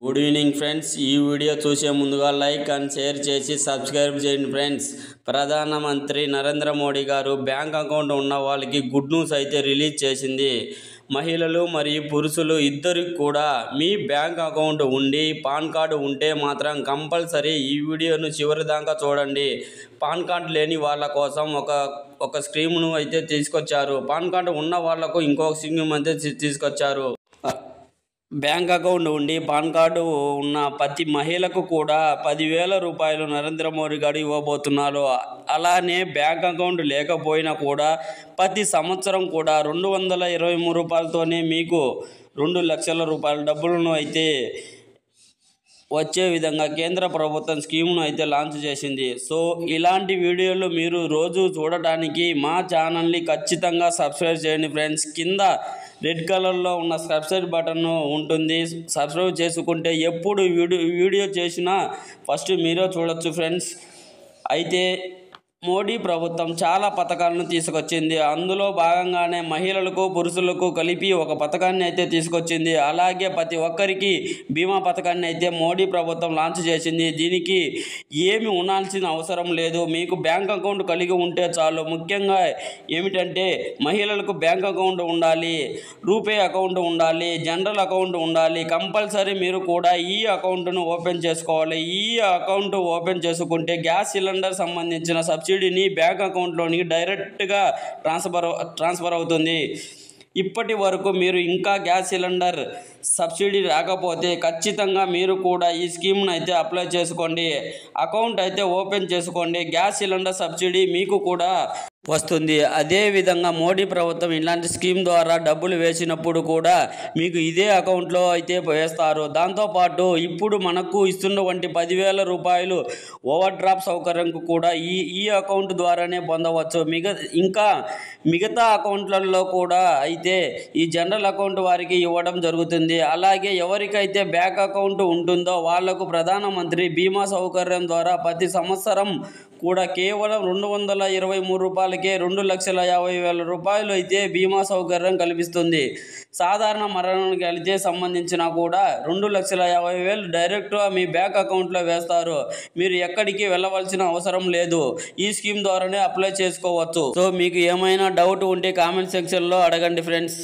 Good evening friends. ఈ video చూసే ముందుగా లైక్ అండ్ షేర్ చేసి సబ్స్క్రైబ్ చేయండి ఫ్రెండ్స్. ప్రధానమంత్రి నరేంద్ర మోడీ గారు బ్యాంక్ అకౌంట్ ఉన్న వాళ్ళకి గుడ్ న్యూస్ అయితే రిలీజ్ చేసింది. మహిళలు మరియు పురుషులు ఇద్దరికి కూడా మీ బ్యాంక్ అకౌంట్ ఉండి పాన్ కార్డు ఉంటే మాత్రం కంపల్సరీ ఈ వీడియోను చివరి దాకా చూడండి. పాన్ కార్డు లేని వాళ్ళ కోసం ఒక స్కీమ్ను అయితే తీసుకొచ్చారు. పాన్ కార్డు ఉన్న వాళ్లకు ఇంకొక స్కీమ్ అయితే తీసుకొచ్చారు. బ్యాంక్ అకౌంట్ ఉండి పాన్ కార్డు ఉన్న ప్రతి మహిళకు కూడా 10,000 రూపాయలు నరేంద్ర మోడీ గారు ఇవ్వబోతున్నారు. అలానే బ్యాంక్ అకౌంట్ లేకపోయినా కూడా ప్రతి సంవత్సరం కూడా 223 రూపాయలతోనే మీకు 2 లక్షల రూపాయల డబ్బులను అయితే వచ్చే విధంగా కేంద్ర ప్రభుత్వం స్కీమ్ను అయితే లాంచ్ చేసింది. సో ఇలాంటి వీడియోలు మీరు రోజు చూడటానికి మా ఛానల్ని ఖచ్చితంగా సబ్స్క్రైబ్ చేయండి ఫ్రెండ్స్. కింద రెడ్ కలర్లో ఉన్న సబ్స్క్రైబ్ బటన్ ఉంటుంది. సబ్స్క్రైబ్ చేసుకుంటే ఎప్పుడు వీడియో చేసినా ఫస్ట్ మీరే చూడొచ్చు ఫ్రెండ్స్. అయితే మోడీ ప్రభుత్వం చాలా పథకాలను తీసుకొచ్చింది. అందులో భాగంగానే మహిళలకు పురుషులకు కలిపి ఒక పథకాన్ని అయితే తీసుకొచ్చింది. అలాగే ప్రతి ఒక్కరికి బీమా పథకాన్ని అయితే మోడీ ప్రభుత్వం లాంచ్ చేసింది. దీనికి ఏమి ఉండాల్సిన అవసరం లేదు. మీకు బ్యాంక్ అకౌంట్ కలిగి ఉంటే చాలు. ముఖ్యంగా ఏమిటంటే మహిళలకు బ్యాంక్ అకౌంట్ ఉండాలి, రూపే అకౌంట్ ఉండాలి, జనరల్ అకౌంట్ ఉండాలి. కంపల్సరీ మీరు కూడా ఈ అకౌంట్ను ఓపెన్ చేసుకోవాలి. ఈ అకౌంట్ ఓపెన్ చేసుకుంటే గ్యాస్ సిలిండర్ సంబంధించిన సబ్సిడీని బ్యాంక్ అకౌంట్లోనికి డైరెక్ట్గా ట్రాన్స్ఫర్ అవుతుంది. ఇప్పటి వరకు మీరు ఇంకా గ్యాస్ సిలిండర్ సబ్సిడీ రాకపోతే ఖచ్చితంగా మీరు కూడా ఈ స్కీమ్ను అయితే అప్లై చేసుకోండి. అకౌంట్ అయితే ఓపెన్ చేసుకోండి. గ్యాస్ సిలిండర్ సబ్సిడీ మీకు కూడా వస్తుంది. అదేవిధంగా మోడీ ప్రభుత్వం ఇలాంటి స్కీమ్ ద్వారా డబ్బులు వేసినప్పుడు కూడా మీకు ఇదే అకౌంట్లో అయితే వేస్తారు. దాంతోపాటు ఇప్పుడు మనకు ఇస్తున్నటువంటి 10,000 రూపాయలు ఓవర్ డ్రాఫ్ట్ సౌకర్యం కూడా ఈ అకౌంట్ ద్వారానే పొందవచ్చు. మిగతా అకౌంట్లలో కూడా అయితే ఈ జనరల్ అకౌంట్ వారికి ఇవ్వడం జరుగుతుంది. అలాగే ఎవరికైతే బ్యాంక్ అకౌంట్ ఉంటుందో వాళ్లకు ప్రధానమంత్రి బీమా సౌకర్యం ద్వారా ప్రతి సంవత్సరం కూడా కేవలం 223 రూపాయలకే 2,50,000 రూపాయలు అయితే బీమా సౌకర్యం కల్పిస్తుంది. సాధారణ మరణానికి అయితే సంబంధించిన కూడా 2,50,000 డైరెక్ట్గా మీ బ్యాంక్ అకౌంట్లో వేస్తారు. మీరు ఎక్కడికి వెళ్ళవలసిన అవసరం లేదు. ఈ స్కీమ్ ద్వారానే అప్లై చేసుకోవచ్చు. సో మీకు ఏమైనా డౌట్ ఉంటే కామెంట్ సెక్షన్లో అడగండి ఫ్రెండ్స్.